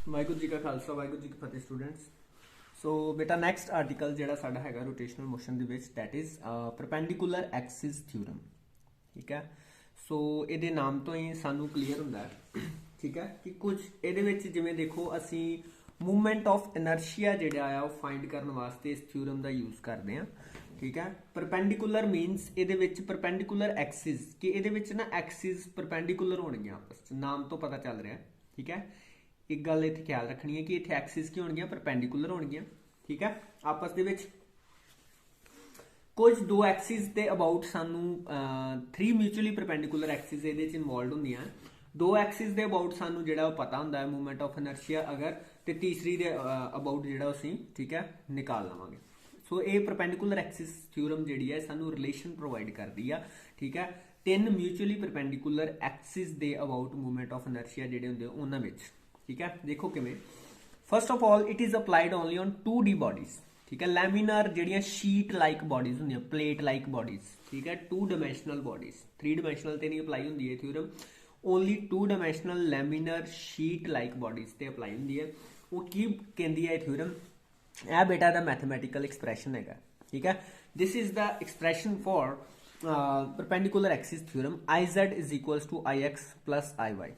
वाहिगुरू जी का खालसा वाहिगुरू जी की फतेह स्टूडेंट्स। सो बेटा नैक्सट आर्टिकल जिहड़ा साडा हैगा रोटेशनल मोशन दे which that is perpendicular axis theorem. ठीक है। सो ये नाम तो ही सानू क्लीयर हुंदा है ठीक है कि कुछ ये जिमें देखो असी मूवमेंट ऑफ इनर्शिया जिहड़ा आ फाइंड करने वास्ते इस थ्योरम का यूज़ करते हैं। ठीक है। परपेंडिकुलर मीनस ये परपेंडिकुलर एक्सिस कि ये ना एक्सिस परपेंडिकुलर होणगियां आपस च, नाम तो पता चल रहा है। ठीक है। एक गल इत्थे ख्याल रखनी है कि इत्थे एक्सिस की होणगियां परपेंडिकुलर होणगियां। ठीक है। आपस दे विच कुछ दो एक्सिस के अबाउट सानू 3 म्यूचुअली परपेंडिकुलर एक्सिस ये इनवॉल्व होंदियां। दो एक्सिस के अबाउट सानू जिहड़ा पता हुंदा है मूवमेंट ऑफ इनर्शिया अगर, तो तीसरी दे अबाउट जिहड़ा असीं ठीक है निकाल लवांगे। सो ये परपेंडिकुलर एक्सिस थ्योरम जिहड़ी है सानू रिलेशन प्रोवाइड करदी है। ठीक है। 3 म्यूचुअली परपेंडिकुलर एक्सिस के अबाउट मूवमेंट ऑफ इनर्शिया जिहड़े हुंदे उन्हां विच। ठीक है। देखो किवें, first of all it is applied only on 2D bodies. ठीक है। लैमिनार जिहड़ियां शीट लाइक बॉडीज होंदियां, प्लेट लाइक बॉडीज। ठीक है। 2 डायमेंशनल बॉडीज, 3 डायमेंशनल ते नहीं अप्लाई होंदी है theorem, only 2 dimensional laminar sheet like bodies ते अप्लाई होंदी है। वो की कहती है थ्योरम, यह बेटा दा मैथमैटिकल एक्सप्रैशन है। ठीक है। This is the expression for perpendicular axis theorem, I Z is equals to I X plus I Y.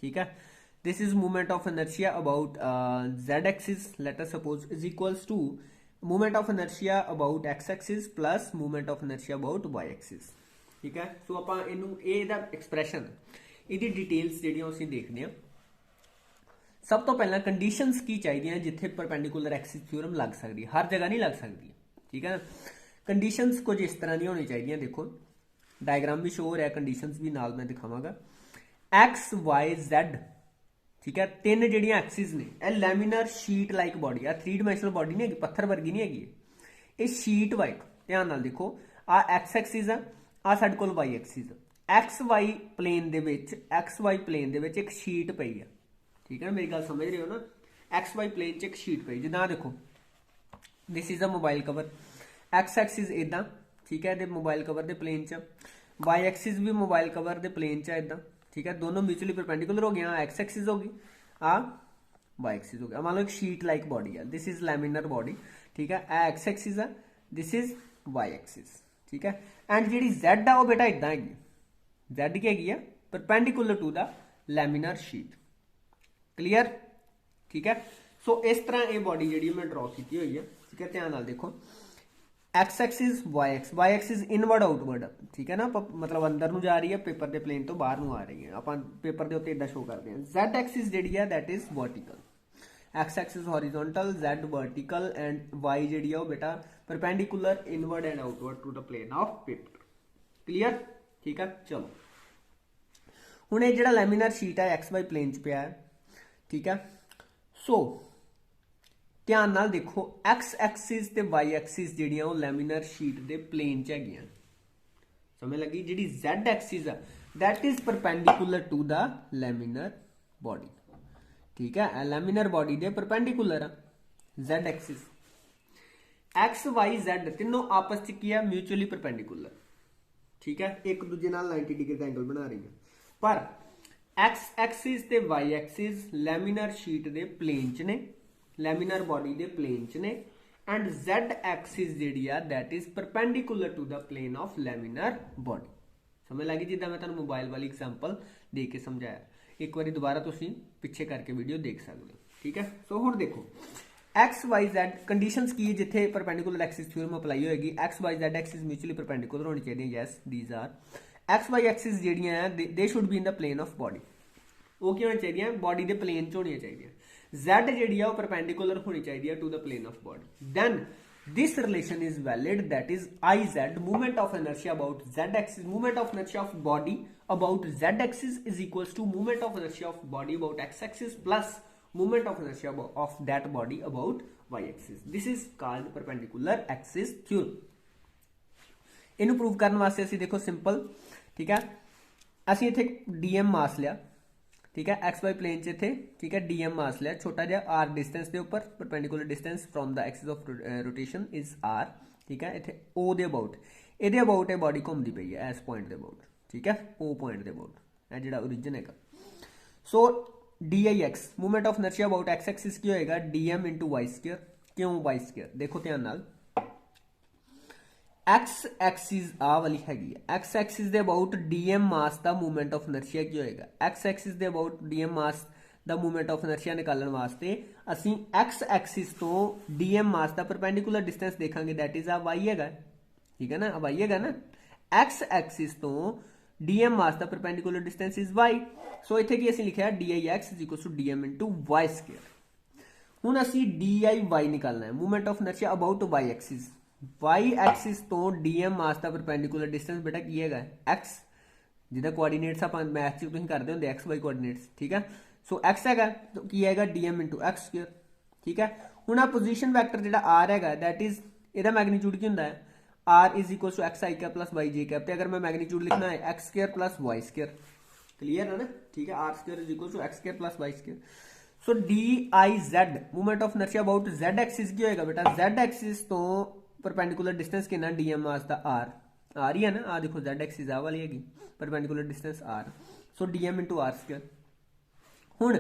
ठीक है। This is moment of inertia about z axis, let us suppose, is equals to moment of inertia about x axis plus moment of inertia about y axis। ठीक है। सो ਆਪਾਂ ਇਹਨੂੰ ਇਹ ਦਾ expression ਇਹਦੀ details ਜਿਹੜੀਆਂ ਅਸੀਂ ਦੇਖਦੇ ਹਾਂ। ਸਭ ਤੋਂ ਪਹਿਲਾਂ ਕੰਡੀਸ਼ਨਸ ਕੀ ਚਾਹੀਦੀਆਂ ਜਿੱਥੇ ਪਰਪੈਂਡੀਕੂਲਰ ਐਕਸਿਸ ਥਿਊਰਮ ਲੱਗ ਸਕਦੀ ਹੈ, ਹਰ ਜਗ੍ਹਾ ਨਹੀਂ ਲੱਗ ਸਕਦੀ। ਠੀਕ ਹੈ। ਕੰਡੀਸ਼ਨਸ ਕੁਝ ਇਸ ਤਰ੍ਹਾਂ ਦੀਆਂ ਹੋਣੀ ਚਾਹੀਦੀਆਂ। ਦੇਖੋ ਡਾਇਗਰਾਮ ਵੀ ਸ਼ੋ ਹੋ ਰਿਹਾ, ਕੰਡੀਸ਼ਨਸ ਵੀ ਨਾਲ ਮੈਂ ਦਿਖਾਵਾਂਗਾ। एक्स वाई जेड, ठीक है, 3 ਜਿਹੜੀਆਂ एक्सिस ने, ਇਹ लैमिनर शीट लाइक बॉडी आ 3 डायमेंशनल बॉडी नहीं है, पत्थर वर्गी नहीं हैगी, ये शीट वाइक। ध्यान नाल देखो आ एक्स एक्सिस आ साडे कोल Y axis, X Y plane दे विच, एक्स वाई प्लेन दे विच एक शीट पई है। ठीक है ना, मेरी गल समझ रहे हो ना। एक्स वाई प्लेन च एक शीट पई, जिदा देखो this is a mobile cover, x axis इदा, ठीक है, मोबाइल कवर दे प्लेन च, वाई एक्सिस भी मोबाइल कवर दे प्लेन च इदा। ठीक है। दोनों म्यूचुअली परपेंडिकुलर हो गए, एक्स एक्सिस होगी, आ वाई एक्सिस हो गया। मान लो एक शीट लाइक बॉडी है, दिस इज लैमिनर बॉडी। ठीक है। आ एक्स एक्सिस है, दिस इज वाई एक्सिस। ठीक है। एंड जी जेड है वो बेटा इदा है, जेड की हैगी है perpendicular to the laminar sheet. Clear. ठीक है। सो इस तरह ये बॉडी जी मैं ड्रॉ की हुई है। ठीक है। ध्यान नाल देखो X axis Y axis inward outward, ठीक है ना, मतलब अंदर नूं जा रही है, पेपर के प्लेन तो बाहर नूं आ रही है। आप पेपर के उत्ते इदा शो करते हैं। Z एक्सिस जी है that is vertical, X axis horizontal, Z vertical and Y जी है बेटा perpendicular inward and outward to the plane of paper. Clear. ठीक है। चलो हुण ये जिहड़ा लैमिनर शीट है एक्स वाई प्लेन च पिया है। ठीक है। सो ध्यान नाल देखो एक्स एक्सिस ते वाई एक्सिस जिहड़ियां वो लैमिनर शीट दे प्लेन च हैगियां। समझ लगी। जिहड़ी जेड एक्सिस है that is perpendicular to the laminar body. ठीक है। लैमिनर बॉडी दे परपेंडिकुलर है Z axis. X Y Z तीनों आपस च की है म्यूचुअली परपेंडिकुलर। ठीक है। एक दूजे नाल 90 डिग्री का एंगल बना रही है, पर एक्स एक्सिस ते वाई एक्सिस लैमिनर शीट दे प्लेन च ने, लैमिनर बॉडी दे प्लेन च ने, एंड जेड एक्सिस जिहड़ी आ that is perpendicular to the plane of laminar body. समझ लगी। जिद्दां मैं तुहानूं मोबाइल वाली एग्जांपल दे के समझाया, एक बार दोबारा तुसीं पिछे करके वीडियो देख सकते हो। ठीक है। सो हुण देखो एक्स वाई जेड कंडीशनस की जिथे परपेंडिकुलर एक्सिस थ्योरम अप्लाई होएगी, X Y Z axis mutually perpendicular होनी चाहिए। Yes these are X Y axis जिहड़ियां हैं they should be in the plane of body. वो की होनी चाहिए, बॉडी के प्लेन च होनी चाहिए। Z जी है परपेंडिकुलर होनी चाहिए to the plane of body. Then this relation is valid, that is I Z movement of inertia about Z axis, movement of inertia of body about Z axis is equals to movement of inertia of body about X axis plus movement of inertia of that body about Y axis. This is called perpendicular axis theorem. इनू prove करने वास्ते असीं देखो simple. ठीक है। असीं इत्थे DM मास लिया। ठीक है। एक्स वाई प्लेन च थे। ठीक है। DM मास लिया छोटा जिहा R डिस्टेंस के उपर, perpendicular distance from the axis of rotation is R। ठीक है। इत्थे O दे अबाउट, ये अबाउट ये बॉडी घूमती पई है इस पॉइंट के अबाउट। ठीक है। O पॉइंट के अबाउट, यह जिहड़ा ओरिजिन है। So D I X movement of inertia about X axis की होएगा D M into Y square. क्यों वाई स्क्र? देखो ध्यान नाल एक्स एक्सिस आ वाली हैगी एक्स एक्सिस दे अबाउट डी एम मास दा मूवमेंट ऑफ इनर्शिया की होएगा एक्स एक्सिस दे अबाउट डी एम मास दा मूवमेंट ऑफ इनर्शिया निकालने वास्ते असी एक्स एक्सिस तो डी एम मास दा परपेंडिकुलर डिस्टेंस देखांगे दैट इज आ वाई हैगा ठीक है ना वाई हैगा ना एक्स एक्सिस तो डी एम मास दा perpendicular distance is Y so इत्थे की असीं लिखिया D I X is equal to D M into Y square हुण असीं डी आई वाई निकालना है movement of inertia about Y axis Y axis तो डी एम मास दा परपेंडिकुलर डिस्टेंस बेटा की हैगा एक्स जिहदा कोआर्डीनेट्स आपां मैथ च तुसीं करदे हुंदे एक्स वाई कोआर्डीनेट्स ठीक है सो एक्स हैगा तो की हैगा D M into X square ठीक है हुण आ पोजीशन वैक्टर जिहड़ा आर हैगा दैट इज इहदा मैग्नीट्यूड की हुंदा है R is equal to X I cap plus Y J cap अगर मैं मैग्नीट्यूड लिखना है X square plus Y square clear है ना ठीक है R square is equal to X square plus Y square so D I Z movement of inertia about Z axis की होएगा बेटा जेड एक्सिस तो परपेंडिकुलर डिस्टेंस कितना डी एम मास दा आर ही है ना आ देखो जेड एक्सिस आ वाली हैगी perpendicular distance R so D M into R square हुण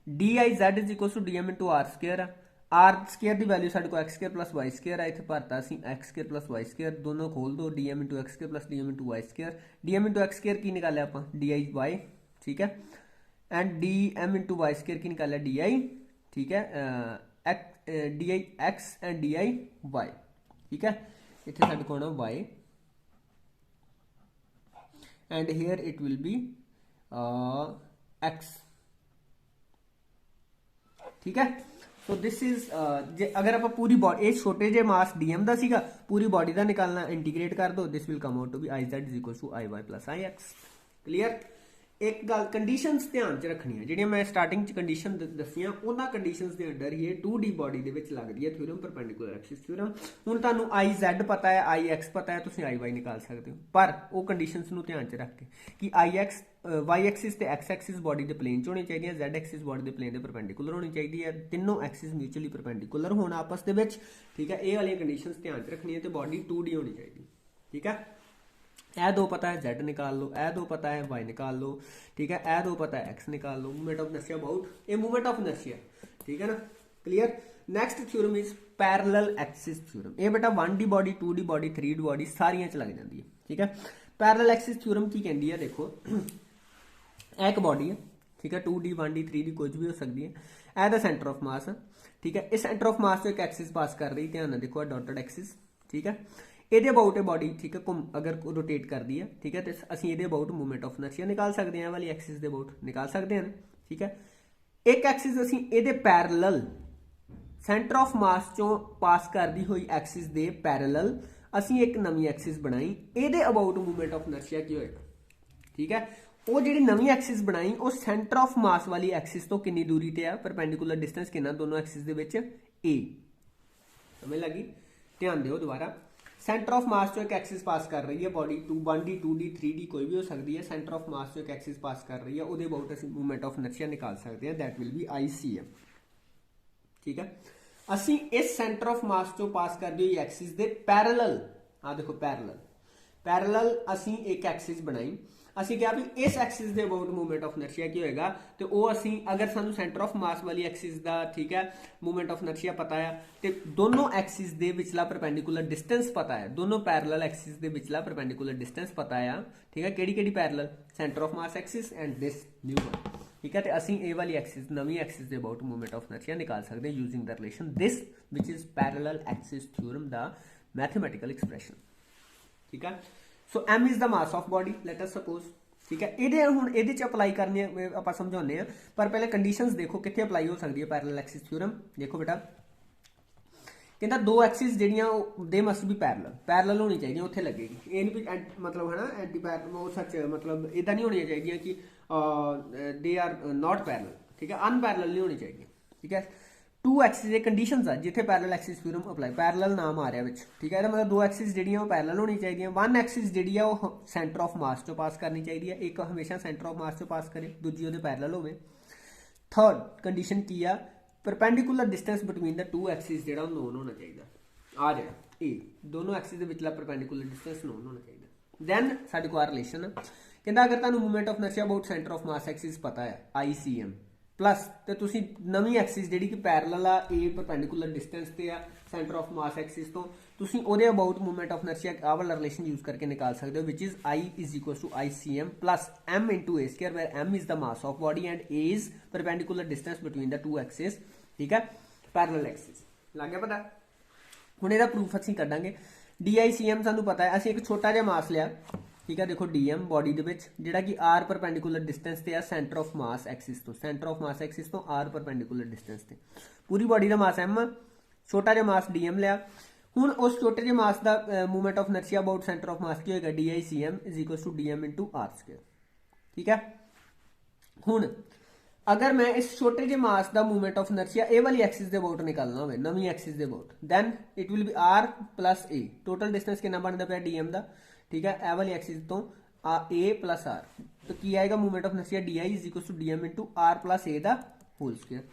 D I Z is equal to D M into R square R square की वैल्यू साढ़े को X square plus Y square है इतने भरता असी X square plus Y square दोनों खोल दो D M into X square plus D M into Y square D M into X square की निकाले आप डी आई वाई ठीक है and D M into Y square की निकाले डी आई ठीक है D I X and D I Y ठीक है इतने साढ़े को आना Y and here it will be X ठीक है सो दिस इज अगर आप पूरी बॉडी छोटे जे मास डीएम का सीगा पूरी बॉडी का निकालना इंटीग्रेट कर दो this will come out to be I Z is equal to I Y plus I X clear एक गल कंडीशंस ध्यान च रखनियां जिहड़ियां मैं स्टार्टिंग च कंडीशन दसियां उन्हां कंडीशंस दे अंडर ही 2D बॉडी दे विच लगदी है थ्योरम परपेंडिकुलर एक्सिस थ्योरम हुण तुहानूं आई जेड पता है आई एक्स पता है तुसीं आई वाई निकाल सकते हो पर वो कंडीशंस नूं ध्यान च रख के कि आई एक्स वाई एक्सिस ते एक्स एक्सिस बॉडी दे प्लेन च होनी चाहिए जेड एक्सिस बॉडी दे प्लेन दे परपेंडिकुलर होनी चाहिए तीनों एक्सिस म्यूचुअली परपेंडिकुलर होना आपस दे विच ठीक है ये वाली कंडीशंस ध्यान च रखनियां ते बॉडी 2D होनी चाहिए ठीक है ए दो पता है जेड निकाल लो ए दो पता है वाई निकाल लो ठीक है ए दो पता है एक्स निकाल लो movement of inertia about A movement of inertia ठीक है ना clear next theorem is parallel axis theorem ये बेटा 1D body 2D body 3D body सारियां च लग जाती है ठीक है पैरेलल एक्सिस थ्योरम की कहती है देखो एक बॉडी है ठीक है 2D 1D 3D कुछ भी हो सकती है ए द सेंटर ऑफ मास ठीक है इस सेंटर ऑफ मास तो एक एक्सिस पास कर रही ध्यान ना देखो डॉटेड एक्सिस ठीक है ਇਹਦੇ ਅਬਾਊਟ ਇਹ ਬॉडी ठीक है घूम अगर रोटेट करती है ठीक है तो ਅਸੀਂ ਇਹਦੇ ਅਬਾਊਟ मूवमेंट ऑफ इनर्शिया निकाल सकते हैं वाली एक्सिस ਦੇ ਅਬਾਊਟ निकाल सकते हैं ठीक है एक एक्सिस ਅਸੀਂ ਇਹਦੇ पैरेलल सेंटर ऑफ मास चों पास करती हुई एक्सिस ਦੇ पैरेलल ਅਸੀਂ एक नवी एक्सिस बनाई ਇਹਦੇ ਅਬਾਊਟ मूवमेंट ऑफ इनर्शिया की होएगा ठीक है ਉਹ ਜਿਹੜੀ ਨਵੀਂ एक्सिस बनाई ਉਹ सेंटर ऑफ मास वाली एक्सिस ਤੋਂ कितनी दूरी ਤੇ ਆ परपेंडिकुलर डिस्टेंस कितना दोनों एक्सिस ਦੇ ਵਿੱਚ a समझ लगी ध्यान दिओ दोबारा सेंटर ऑफ मास जो एक एक्सिस पास कर रही है बॉडी 1D 2D 3D कोई भी हो सकती है सेंटर ऑफ मास जो एक एक्सिस पास कर रही है वो अबाउट असीं मूवमेंट ऑफ इनर्शिया निकाल सकते हैं दैट विल बी ICM ठीक है असीं इस सेंटर ऑफ मास जो पास कर दी हुई एक्सिस दे पैरेलल आ देखो पैरेलल असीं एक एक्सिस बनाई ਅਸੀਂ ਕਿਹਾ ਵੀ ਇਸ ਐਕਸਿਸ ਦੇ ਅਬਾਊਟ ਮੂਵਮੈਂਟ ਆਫ ਇਨਰਸ਼ੀਆ ਕੀ ਹੋਏਗਾ ਤੇ ਉਹ ਅਸੀਂ ਅਗਰ ਸਾਨੂੰ ਸੈਂਟਰ ਆਫ ਮਾਸ ਵਾਲੀ ਐਕਸਿਸ ਦਾ ਠੀਕ ਹੈ ਮੂਵਮੈਂਟ ਆਫ ਇਨਰਸ਼ੀਆ ਪਤਾ ਆ ਤੇ ਦੋਨੋਂ ਐਕਸਿਸ ਦੇ ਵਿਚਲਾ ਪਰਪੈਂਡੀਕੂਲਰ ਡਿਸਟੈਂਸ ਪਤਾ ਹੈ ਦੋਨੋਂ ਪੈਰਲਲ ਐਕਸਿਸ ਦੇ ਵਿਚਲਾ ਪਰਪੈਂਡੀਕੂਲਰ ਡਿਸਟੈਂਸ ਪਤਾ ਆ ਠੀਕ ਹੈ ਕਿਹੜੀ parallel centre of mass Axis and this new one ठीक है तो ਅਸੀਂ ਇਹ ਵਾਲੀ ਐਕਸਿਸ ਨਵੀਂ ਐਕਸਿਸ ਦੇ ਅਬਾਊਟ ਮੂਵਮੈਂਟ ਆਫ ਇਨਰਸ਼ੀਆ ਨਿਕਾਲ ਸਕਦੇ using the relation this which is parallel Axis theorem the mathematical expression ठीक है सो m is the mass of body let us suppose ठीक है ਇਹਦੇ ਹੁਣ ਇਹਦੇ ਚ ਅਪਲਾਈ ਕਰਨੀ ਆਪਾਂ ਸਮਝਾਉਂਦੇ ਆ ਪਰ ਪਹਿਲੇ ਕੰਡੀਸ਼ਨਸ ਦੇਖੋ ਕਿੱਥੇ ਅਪਲਾਈ ਹੋ ਸਕਦੀ ਹੈ ਪੈਰਲਲ ਐਕਸਿਸ ਥਿਓਰਮ ਦੇਖੋ ਬੇਟਾ ਕਹਿੰਦਾ ਦੋ ਐਕਸਿਸ ਜਿਹੜੀਆਂ ਦੇ ਮਸਟ ਵੀ ਪੈਰਲਲ ਹੋਣੀ ਚਾਹੀਦੀਆਂ ਉੱਥੇ ਲੱਗੇਗੀ ਇਹ ਨਹੀਂ ਵੀ ਮਤਲਬ ਹੈ ਨਾ ਐਂਟੀ ਪੈਰਲਲ ਉਹ ਸੱਚ ਮਤਲਬ ਇਦਾਂ ਨਹੀਂ ਹੋਣੀਆਂ ਚਾਹੀਦੀਆਂ ਕਿ ਦੇ ਆਰ ਨਾਟ ਪੈਰਲਲ ਠੀਕ ਹੈ ਅਨਪੈਰਲਲ ਨਹੀਂ ਹੋਣੀ ਚਾਹੀਦੀ ਠੀਕ ਹੈ टू एक्सिस ये कंडीशंस है जिथे parallel axis theorem apply parallel नाम आ रहा है ठीक है मतलब दो एक्सिस जिहड़ियां वो पैरेलल होनी चाहिए वन एक्सिस जिहड़ी है वो सेंटर ऑफ मास चो पास करनी चाहिए एक हमेशा सेंटर ऑफ मास चो पास करे दूजी उहदे पैरेलल होवे थर्ड कंडीशन की है perpendicular distance between the two axis जिहड़ा नोन होना चाहिए आ जाएगा ए दोनों एक्सिस दे विचला परपेंडिकुलर डिस्टेंस नोन होना चाहिए दैन साडे कोल रिलेशन कहंदा अगर तुहानूं movement of inertia about centre of mass axis पता है ICM प्लस तो तुसी नवीं एक्सिस जिहड़ी कि पैरेलल आ ए परपेंडिकुलर डिस्टेंस ते आ सेंटर ऑफ मास एक्सिस तो तुसी ओदे अबाउट मूवमेंट ऑफ इनर्शिया आ वाला रिलेशन यूज करके निकाल सकते हो which is I is equal to I C M plus M into A square where M is the mass of body and A is perpendicular distance between the two axis ठीक है parallel axis लग गया पता हुण इहदा proof असीं कढांगे D I C M सानूं पता है असीं एक छोटा जिहा मास लिया ठीक है देखो डी एम बॉडी दे विच जिहड़ा कि आर परपेंडिकुलर डिस्टेंस ते आ सेंटर ऑफ मास एक्सिस तो सेंटर ऑफ मास एक्सिस तो आर परपेंडिकुलर डिस्टेंस ते पूरी बॉडी दा मास एम छोटा जिहा मास डी एम लिया हुण उस छोटे जिहे मास दा movement of inertia about centre of mass की होएगा D I C M is equal to D M into R square ठीक है हुण अगर मैं इस छोटे जे मास दा मूवमेंट ऑफ इनर्शिया ए वाली एक्सिस दे अबाउट निकालना होवे नवीं एक्सिस दे about then it will be R plus A total distance कितना बनदा पिया डी एम दा ठीक है ए वाली एक्सिस तो ए प्लस आर तो की आएगा movement of inertia D I is equal to D M into R plus A दा होल स्क्वायर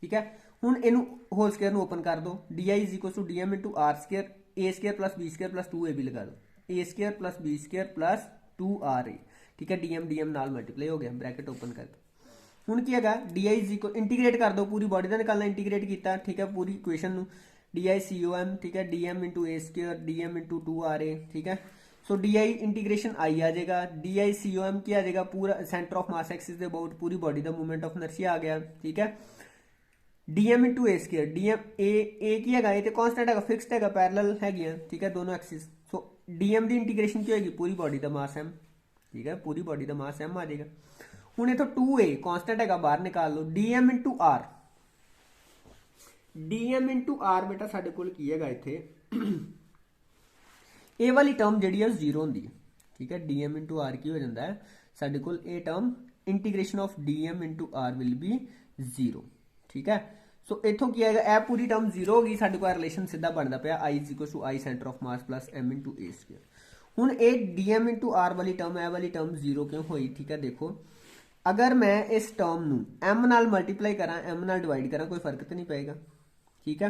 ठीक है हुण इनू होल स्क्वायर नू ओपन कर दो D I is equal to D M into R square A square plus B square plus 2 A भी लगा दो A square plus B square plus 2 R A ठीक है डी एम नाल मल्टीप्लाई हो गया ब्रैकेट ओपन कर दो हुण की हैगा D I is equal integrate कर दो पूरी बॉडी का निकालना इंटीग्रेट किया ठीक है पूरी इक्वेशन नू D I C O M ठीक है D M into A square D M into 2 R A ठीक है सो डी आई इंटीग्रेशन आई आ जाएगा D I C O M की आ जाएगा पूरा सेंटर ऑफ मास एक्सिस के अबाउट पूरी बॉडी का मूवमेंट ऑफ इनर्शिया आ गया ठीक है D M into A square D M A की है ये तो कॉन्स्टेंट है फिक्सड है पैरेलल है ठीक है दोनों एक्सिस सो डी एम की इंटीग्रेशन की होगी पूरी बॉडी का मास एम ठीक है पूरी बॉडी का मास एम आ जाएगा हुण इथों 2a कांस्टेंट है बाहर निकाल लो dm into R dm into R बेटा साडे कोल की हैगा इत्थे ए वाली टर्म जिहड़ी है जीरो होंदी है ठीक है dm इंटू आर की हो जाता है साडे कोल A term integration of dm into R will be zero ठीक है सो इथों की हैगा ए पूरी टर्म जीरो होगी साडे कोल रिलेशन सीधा बनदा पिया i is equal to I centre of mass plus m into A square हुण ए dm इंटू आर वाली टर्म ए वाली टर्म जीरो क्यों हुई ठीक है देखो अगर मैं इस टर्म नू m नाल मल्टीप्लाई करा m नाल डिवाइड करा कोई फर्क तो नहीं पेगा ठीक है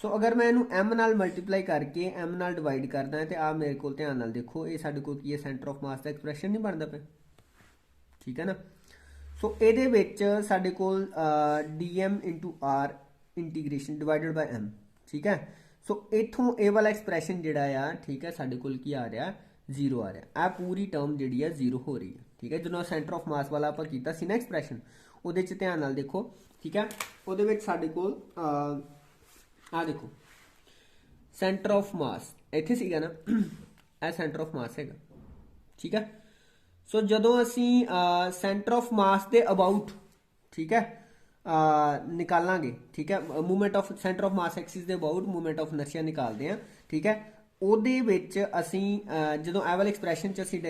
सो अगर मैं इनू m नाल मल्टीप्लाई करके m नाल डिवाइड करदा है तो आ मेरे को ध्यान नाल देखो ये साडे कोल की है सेंटर ऑफ मास दा एक्सप्रैशन नहीं बनदा पे ठीक है ना सो इहदे विच साडे कोल dm into R integration divided by m ठीक है सो इथों ए वाला एक्सप्रैशन जिहड़ा आ ठीक है साडे कोल की आ रहा जीरो आ रहा आ पूरी टर्म जिहड़ी है जीरो हो रही है ठीक है जो सेंटर ऑफ मास वाला आप कीता सी ना एक्सप्रैशन उहदे च ध्यान नाल देखो ठीक है उहदे विच साडे कोल आ देखो सेंटर ऑफ मास इत्थे सीगा ना ए सेंटर ऑफ मास हैगा ठीक है सो जदों असी centre of mass they about ठीक है निकालांगे ठीक है movement of centre of mass axis दे अबाउट मूवमेंट ऑफ इनर्शिया निकालते हैं ठीक है ਉਹਦੇ ਵਿੱਚ ਅਸੀਂ ਜਦੋਂ ਇਹ ਵਾਲੇ ਐਕਸਪ੍ਰੈਸ਼ਨ ਚ ਅਸੀਂ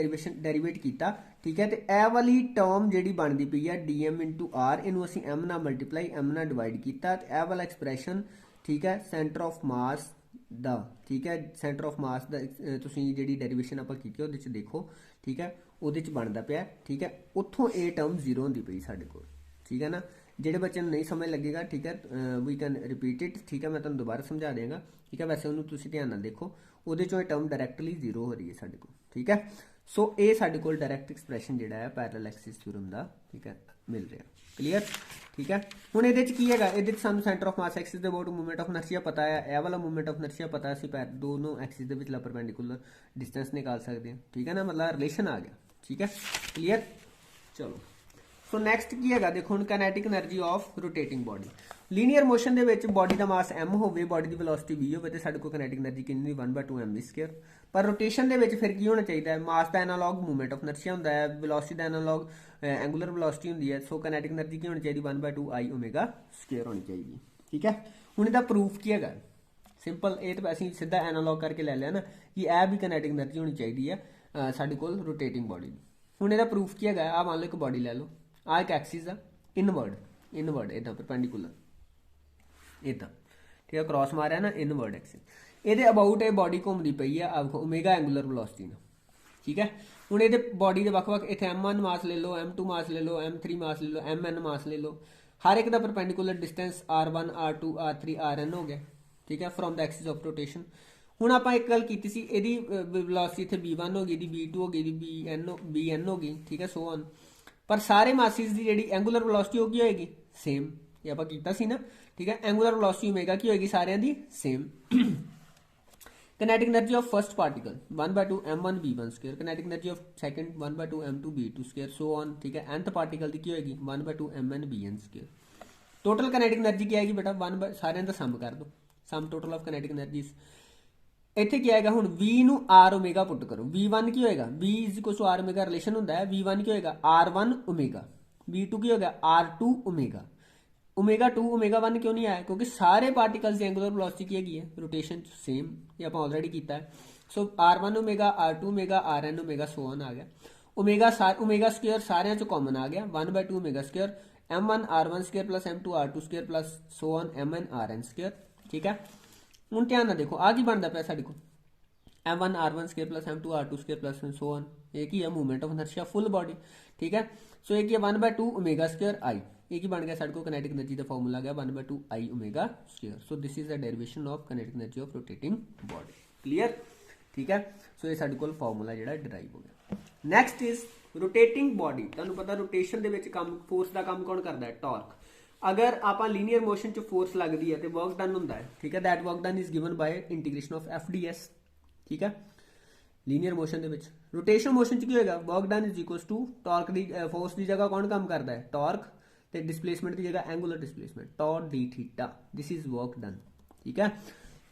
ਡੈਰੀਵੇਟ ਕੀਤਾ ਠੀਕ ਹੈ ਤੇ ਇਹ ਵਾਲੀ ਟਰਮ ਜਿਹੜੀ ਬਣਦੀ ਪਈ ਹੈ dm r ਇਹਨੂੰ ਅਸੀਂ m ਨਾਲ ਮਲਟੀਪਲਾਈ m ਨਾਲ ਡਿਵਾਈਡ ਕੀਤਾ ਤੇ ਇਹ ਵਾਲਾ ਐਕਸਪ੍ਰੈਸ਼ਨ ਠੀਕ ਹੈ ਸੈਂਟਰ ਆਫ ਮਾਸ ਦਾ ਠੀਕ ਹੈ ਸੈਂਟਰ ਆਫ ਮਾਸ ਦਾ ਤੁਸੀਂ ਜਿਹੜੀ ਡੈਰੀਵੇਸ਼ਨ ਆਪਾਂ ਕੀਤੀ ਉਹਦੇ ਚ ਦੇਖੋ ਠੀਕ ਹੈ ਉਹਦੇ ਚ ਬਣਦਾ ਪਿਆ ਠੀਕ ਹੈ ਉੱਥੋਂ ਇਹ ਟਰਮ ਜ਼ੀਰੋ ਹੁੰਦੀ ਪਈ ਸਾਡੇ ਕੋਲ ठीक है ना ਜਿਹੜੇ ਬੱਚੇ ਨੂੰ ਨਹੀਂ ਸਮਝ ਲੱਗੇਗਾ ਠੀਕ ਹੈ ਵੀ ਕੈਨ ਰਿਪੀਟ ਇਟ ਠੀਕ ਹੈ ਮੈਂ ਤੁਹਾਨੂੰ ਦੁਬਾਰਾ ਸਮਝਾ ਦੇਵਾਂਗਾ ਠੀਕ ਹੈ ਵੈਸੇ ਉਹਨੂੰ ਤੁਸੀਂ ਧਿਆਨ ਨਾਲ ਦੇਖੋ ਉਹਦੇ ਚੋਂ ਇਹ ਟਰਮ ਡਾਇਰੈਕਟਲੀ ਜ਼ੀਰੋ ਹੋ ਰਹੀ ਹੈ ਸਾਡੇ ਕੋਲ ਠੀਕ ਹੈ ਸੋ ਇਹ ਸਾਡੇ ਕੋਲ ਡਾਇਰੈਕਟ ਐਕਸਪ੍ਰੈਸ਼ਨ ਜਿਹੜਾ ਹੈ ਪੈਰਲਲ ਐਕਸਿਸ ਥਿਊਰਮ ਦਾ ਠੀਕ ਹੈ ਮਿਲ ਰਿਹਾ ਕਲੀਅਰ ਠੀਕ ਹੈ ਹੁਣ ਇਹਦੇ ਚ ਕੀ ਹੈਗਾ ਇਹਦੇ ਚ ਸਾਨੂੰ ਸੈਂਟਰ ਆਫ ਮਾਸ ਐਕਸਿਸ ਦੇ ਅਬਾਊਟ ਮੂਵਮੈਂਟ ਆਫ ਇਨਰਸ਼ੀਆ ਪਤਾ ਹੈ ਇਹ ਵਾਲਾ ਮੂਵਮੈਂਟ ਆਫ ਇਨਰਸ਼ੀਆ ਪਤਾ ਅਸੀਂ ਦੋਨੋਂ ਐਕਸਿਸ ਦੇ ਵਿਚਲਾ ਪਰਪੈਂਡੀਕੂਲਰ ਡਿਸਟੈਂਸ ਨਿਕਾਲ ਸਕਦੇ ਹਾਂ ਠੀਕ ਹੈ ਨਾ ਮਤਲਬ ਰਿਲੇਸ਼ਨ ਆ ਗਿਆ ਠੀਕ ਹੈ ਕਲੀਅਰ ਚਲੋ सो नैक्सट की है देखो हम kinetic energy of rotating body linear motion के बॉडी का मास m हो बॉडी की वेलोसिटी v हो साडे कोल काइनेटिक एनर्जी कितनी 1/2 mv² पर रोटेशन के फिर की होना चाहिए मास का एनालॉग मूवमेंट ऑफ इनर्शिया होंदा है वेलोसिटी का एनालॉग एंगुलर वेलोसिटी होंदी है सो काइनेटिक एनर्जी की होनी चाहिए 1/2 I ω² होनी चाहिए ठीक है हुण इहदा प्रूफ की है सिंपल ये तो असीं सीधा एनालॉग करके ले लिया ना कि यह भी काइनेटिक एनर्जी होनी चाहिए है साडे कोल रोटेटिंग बॉडी हुण इहदा प्रूफ की है आ मान लो एक बॉडी ले लो आ एक एक्सिस आ इनवर्ड इदा परपेंडिकुलर इदा ठीक है क्रॉस मारिया ना इनवर्ड एक्सिस ये अबाउट ये बॉडी घूमती पई है ओमेगा एंगुलर वेलोसिटी ठीक है हुण ये बॉडी के वक्-वक् इत्थे m1 मास ले लो m2 मास ले लो m3 मास ले लो mn मास ले लो हर एक का perpendicular distance r1 r2 r3 rn हो गया ठीक है from the axis of rotation हुण आपां एक गल कीती सी इहदी वेलोसिटी इत्थे v1 हो गई इहदी v2 हो गई इहदी bn हो गई ठीक है सो ऑन पर सारे मासिस की जी एंगूलर वेलोसिटी वो की होएगी सेम, ये आप कीता सी ना, ठीक है। एंगूलर वेलोसिटी ओमेगा की होएगी सारिਆਂ ਦੀ same. kinetic energy of first particle 1/2 m1 v1 square, kinetic energy of second 1/2 m2 v2 square, so on, ठीक है। nth पार्टिकल की होएगी 1/2 mn vn square। Total kinetic energy की आएगी बेटा 1 सारिਆਂ ਦਾ सम कर दो, sum total of kinetic energies। ਇੱਥੇ ਕੀ ਆਏਗਾ ਹੁਣ v ਨੂੰ r ਓਮੇਗਾ ਪੁੱਟ ਕਰੋ, v1 ਕੀ ਹੋਏਗਾ v = r ਓਮੇਗਾ ਰਿਲੇਸ਼ਨ ਹੁੰਦਾ ਹੈ, v1 ਕੀ ਹੋਏਗਾ r1 ਓਮੇਗਾ, v2 ਕੀ ਹੋਏਗਾ r2 ਓਮੇਗਾ। ओमेगा 2 ओमेगा 1 क्यों नहीं आया, क्योंकि सारे पार्टिकल्स की एंगुलर वेलोसिटी की हैगी है रोटेशन सेम, ये आप ऑलरेडी किया है। So r1 omega r2 omega rn omega so on आ गया। ओमेगा स्क्वायर सारे चो कॉमन आ गया 1/2 omega square m1 r1 square plus m2 r2 square plus so on mn rn square, ठीक है। ਹੁਣ ਧਿਆਨ ਨਾਲ ਦੇਖੋ ਆ ਕੀ ਬਣਦਾ ਪਿਆ ਸਾਡੇ ਕੋਲ m1 r1 square plus m2 r2 square plus so on, एक ही है movement of inertia full body, ठीक है। सो एक ही 1/2 ओमेगा स्क्वायर आई, एक ही बन गया साढ़े को kinetic एनर्जी का फॉर्मूला गया 1/2 I omega square. So this is the derivation of kinetic energy of rotating body, clear, ठीक है। सो ये साढ़े को फॉर्मूला जो डिराइव हो गया। नैक्सट इज रोटेटिंग बॉडी, तुहानू पता रोटेशन के विच काम फोर्स का काम कौन करता है, टॉर्क। अगर आप लीनियर मोशन च फोर्स लगती है तो वर्क डन होंदा है, ठीक है। That work done is given bye integration of FDS, ठीक है। लीनियर मोशन के विच रोटेशन मोशन च की होएगा work done is equal to torque दी फोर्स की जगह कौन काम करता है, टॉर्क, ते डिस्प्लेसमेंट की जगह angular displacement torque D theta, this is work done, ठीक है।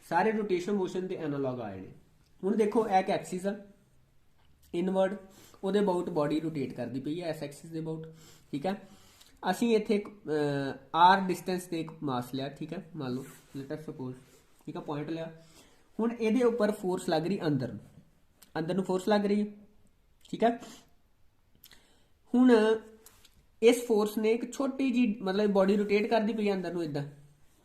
सारे रोटेशन मोशन के एनालॉग आए हैं। हुण देखो एक एक्सिस है इनवर्ड, ਉਹਦੇ ਅਬਾਊਟ ਬॉडी रोटेट करती पई है, इस एक्सिस के अबाउट, ठीक है। ਅਸੀਂ ਇੱਥੇ ਇੱਕ r डिस्टेंस ਤੇ ਇੱਕ ਮਾਸ ਲਿਆ, ठीक है, मान लो लेट अस सपोज, ठीक है, पॉइंट लिया। ਹੁਣ ਇਹਦੇ ਉੱਪਰ फोर्स लग रही अंदर ਨੂੰ फोर्स लग रही है, ठीक है। ਹੁਣ इस फोर्स ने एक छोटी जी मतलब बॉडी रोटेट करती पई अंदर ਨੂੰ इदा,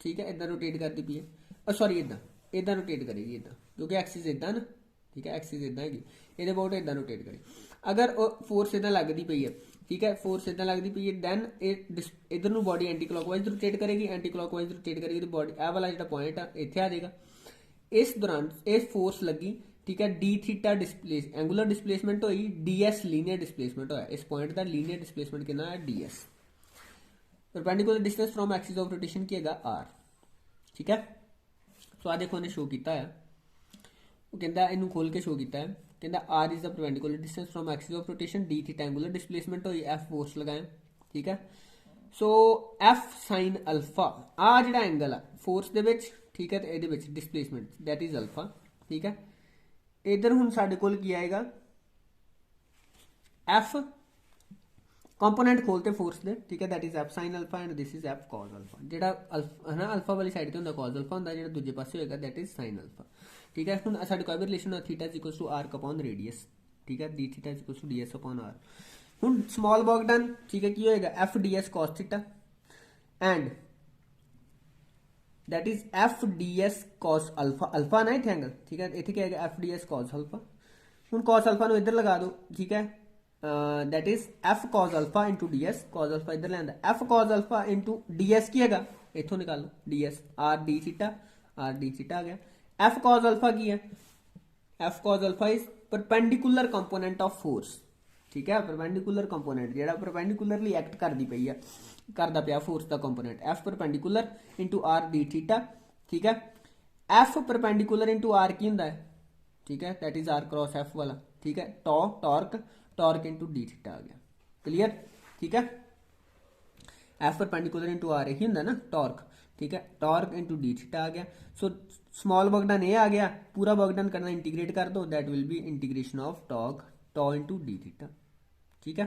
ठीक है, इदा रोटेट करती पई है, सॉरी इदा रोटेट करेगी इदा, क्योंकि एक्सिस इदा ना, ठीक है, एक्सिस इदा है, ये अबाउट इदा रोटेट करेगी। अगर फोर्स इदा लगती पई है, ठीक है, फोर्स इदा लगती पई है, दैन इधर ਨੂੰ बॉडी एंटी क्लॉकवाइज रोटेट करेगी, एंटी क्लॉकवाइज रोटेट करेगी तो बॉडी ਇਹ वाला जो पॉइंट है इत्थे आ जाएगा। इस दौरान इस फोर्स लगी, ठीक है, D theta displace angular displacement हुई, DS लीनियर डिस्प्लेसमेंट होया, इस पॉइंट का लीनियर डिस्प्लेसमेंट कितना है DS। Perpendicular distance from axis of rotation की है R, ठीक है। सो आ देखो इन्हें शो किया है, वो कहता है इनू खोल के शो किया है, कहता R is the perpendicular distance from axis of rotation, D theta angular displacement हुई, F फोर्स लगाए, ठीक है। सो F साइन अल्फा आ जिहड़ा एंगल है फोर्स दे विच, ठीक है, तो ये डिस्प्लेसमेंट दैट इज अल्फा, ठीक है। इधर हुण साडे कोल की आएगा F कंपोनेंट खोलते फोर्स दे, ठीक है, that is F sine alpha and this is F cos alpha. जिहड़ा अल्फा है ना अल्फा वाली साइड ते हुंदा कॉस अल्फा हुंदा, जिहड़ा दूजे पासे होएगा दैट इज साइन अल्फा, ठीक है। हुण साडे कोल रिलेशन है theta is equal to r upon radius, ठीक है, D theta is equal to ds upon r। हुण स्मॉल वर्क डन, ठीक है, की होएगा F ds cos theta and that is F ds cos alpha, alpha ना इत्थे एंगल, ठीक है, इत्थे क्या आएगा F ds cos अल्फा। हुण cos अल्फा नु इधर लगा दो, ठीक है, that is F cos alpha into ds, cos alpha इधर लैंदा, F cos alpha into ds की हैगा, इत्थों निकाल लो ds r d थीटा आ गया। F cos अल्फा की है, F cos alpha is perpendicular component of force, ठीक है, परपेंडिकुलर कंपोनेंट जिहड़ा परपेंडिकुलरली एक्ट करदी पई है, करदा पिया फोर्स का component F perpendicular into r d theta, ठीक है। F परपेंडिकुलर इंटू r की हुंदा है, ठीक है, that is r cross F वाला, ठीक है, टॉर्क इंटू डी थीटा आ गया, क्लियर, ठीक है। F परपेंडिकुलर इंटू r ही हुंदा ना टॉर्क, ठीक है, टॉर्क इंटू डी थीटा आ गया। सो स्मॉल वर्क डन ये आ गया, पूरा वर्क डन करना इंटीग्रेट कर दो, that will be integration of tau into d theta, ठीक है।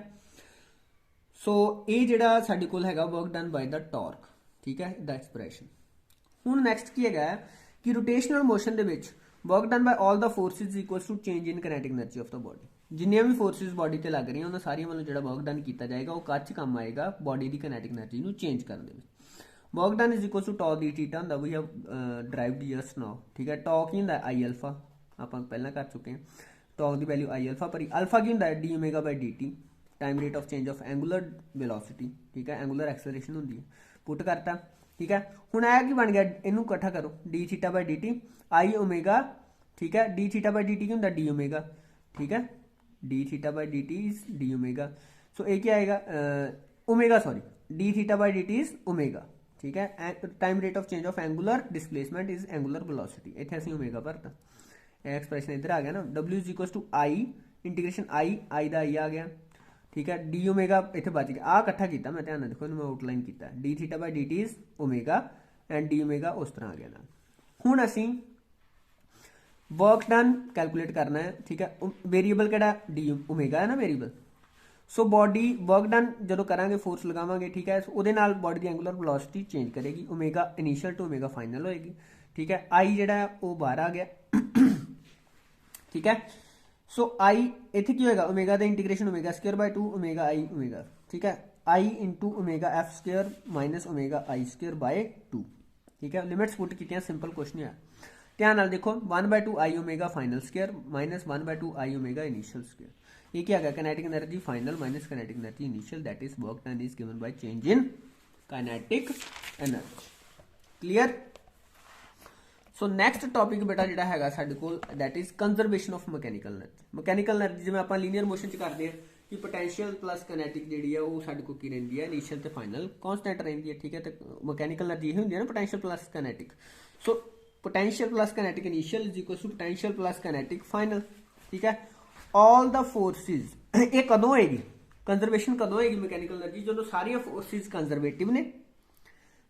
सो ये जिहड़ा साडे कोल हैगा work done by the torque, ठीक है, द एक्सप्रैशन। हुण नैक्सट की हैगा कि रोटेशनल मोशन दे विच work done by all the forces equals to change in kinetic energy of the body. जिन्नियां भी फोर्सेस बॉडी ते लग रही उन्हां सारियां वालों जिहड़ा वर्क डन किया जाएगा वो कच्च काम आएगा बॉडी की काइनेटिक एनर्जी नूं चेंज करने दे विच। Work done is equal to tau D theta हुंदा, we have derived just now, ठीक है। टॉ की हुंदा आई अल्फा, आपां पहलां कर चुके हैं, टॉ की वैल्यू आई अल्फा पर अल्फा की हुंदा D omega by D T, time rate of change of angular velocity, ठीक है, एंगुलर एक्सेलरेशन होंदी है, पुट करता, ठीक है। हुण यह की बन गया, इनू इकट्ठा करो, D theta by D T I omega, ठीक है, D theta by D T की हुंदा डी ओमेगा, ठीक है, D theta by D T is D omega. So ये क्या आएगा omega sorry D theta by D T is omega ठीक है time rate of change of angular displacement is angular velocity इतने असं ओमेगा भरता एक्सप्रैशन इधर आ गया ना W is equal to I integration I का आई आ गया ठीक है डी ओमेगा इतने बच गया आ इकट्ठा किया मैं ध्यान देखो मैं आउटलाइन किया D theta by D T is omega and D omega उस तरह आ गया ना हुण असी वर्क डन कैलकुलेट करना है ठीक है वेरीएबल केड़ा डी ओमेगा है ना variable so body work done जो करांगे फोर्स लगावांगे ठीक है उसदे नाल बॉडी की एंगुलर वेलोसिटी चेंज करेगी omega initial to omega final होएगी ठीक है आई जिहड़ा है वो बाहर आ गया ठीक है सो आई इत्थे की होएगा ओमेगा दा integration omega square by 2 omega I omega ठीक है I into omega F square minus omega I square by 2 ठीक है लिमिट्स पुट कीतियां सिंपल क्वेश्चन है ध्यान नाल देखो 1/2 I omega final square minus 1/2 I omega initial square ये क्या है kinetic energy final minus kinetic energy initial that is work done is given by change in kinetic energy clear so next topic बेटा जिहड़ा हैगा साडे कोल that is conservation of mechanical energy जिवें आपां लीनियर मोशन च करदे हां कि पोटेंशियल प्लस काइनेटिक जिहड़ी है वो साडे कोल की रहिंदी है इनिशियल ते फाइनल कांस्टेंट रहिंदी है ठीक है ते मैकेनिकल एनर्जी ये हुंदी है ना potential plus kinetic so potential plus kinetic initial is equal to potential plus kinetic final ठीक है ऑल द फोर्सेस ये कदों होएगी कंजरवेशन कदों होएगी मैकेनिकल एनर्जी जो सारियां फोर्सेस कंजरवेटिव ने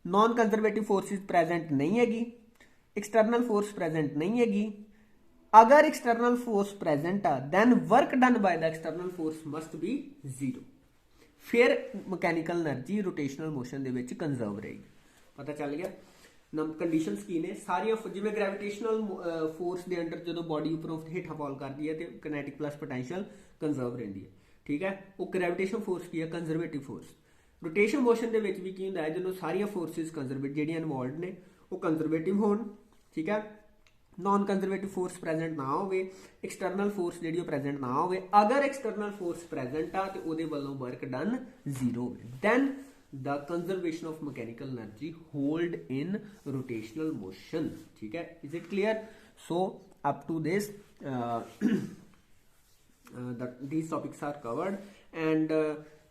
नॉन कंजरवेटिव फोर्सेस प्रेजेंट नहीं हैगी एक्सटर्नल फोर्स प्रेजेंट नहीं हैगी अगर एक्सटर्नल फोर्स प्रेजेंट आ then work done by the external force must be zero फिर मैकेनिकल एनर्जी रोटेशनल मोशन दे विच कंजर्व रहेगी पता चल गया कंडीशनस की ने सारिया जिवें ग्रेविटेशनल फोर्स के अंडर जो बॉडी उपरों हेठा फॉल करती है तो काइनेटिक प्लस पोटेंशियल कंजर्व रहिंदी है ठीक है वो ग्रेविटेशन फोर्स की है कंजरवेटिव फोर्स रोटेशन मोशन के विच भी की हुंदा है जो सारिया फोर्सिस कंजरवेटिव जिहड़ियां इनवॉल्वड ने वो कंजरवेटिव होण ठीक है नॉन कंजरवेटिव फोर्स प्रेजेंट ना हो एक्सटर्नल फोर्स जी प्रेजेंट ना हो अगर एक्सटर्नल फोर्स प्रेजेंट आ तो वो वालों वर्क डन जीरो हो then the conservation of mechanical energy hold in rotational motion ठीक है is it clear so up to this these topics are covered and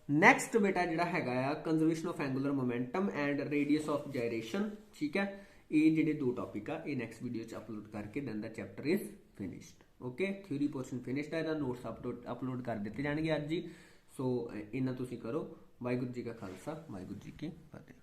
next बेटा जिहड़ा हैगा आ conservation of angular momentum and radius of gyration ठीक है ये जिहड़े दो टॉपिक आ ये नेक्स्ट वीडियो च अपलोड करके then the chapter is finished okay theory portion finished है नोट्स अपलोड कर दिते जाएंगे अज ही सो इन्ना तुसीं करो वाहिगुरू जी का खालसा वाहिगुरू जी की फतेह।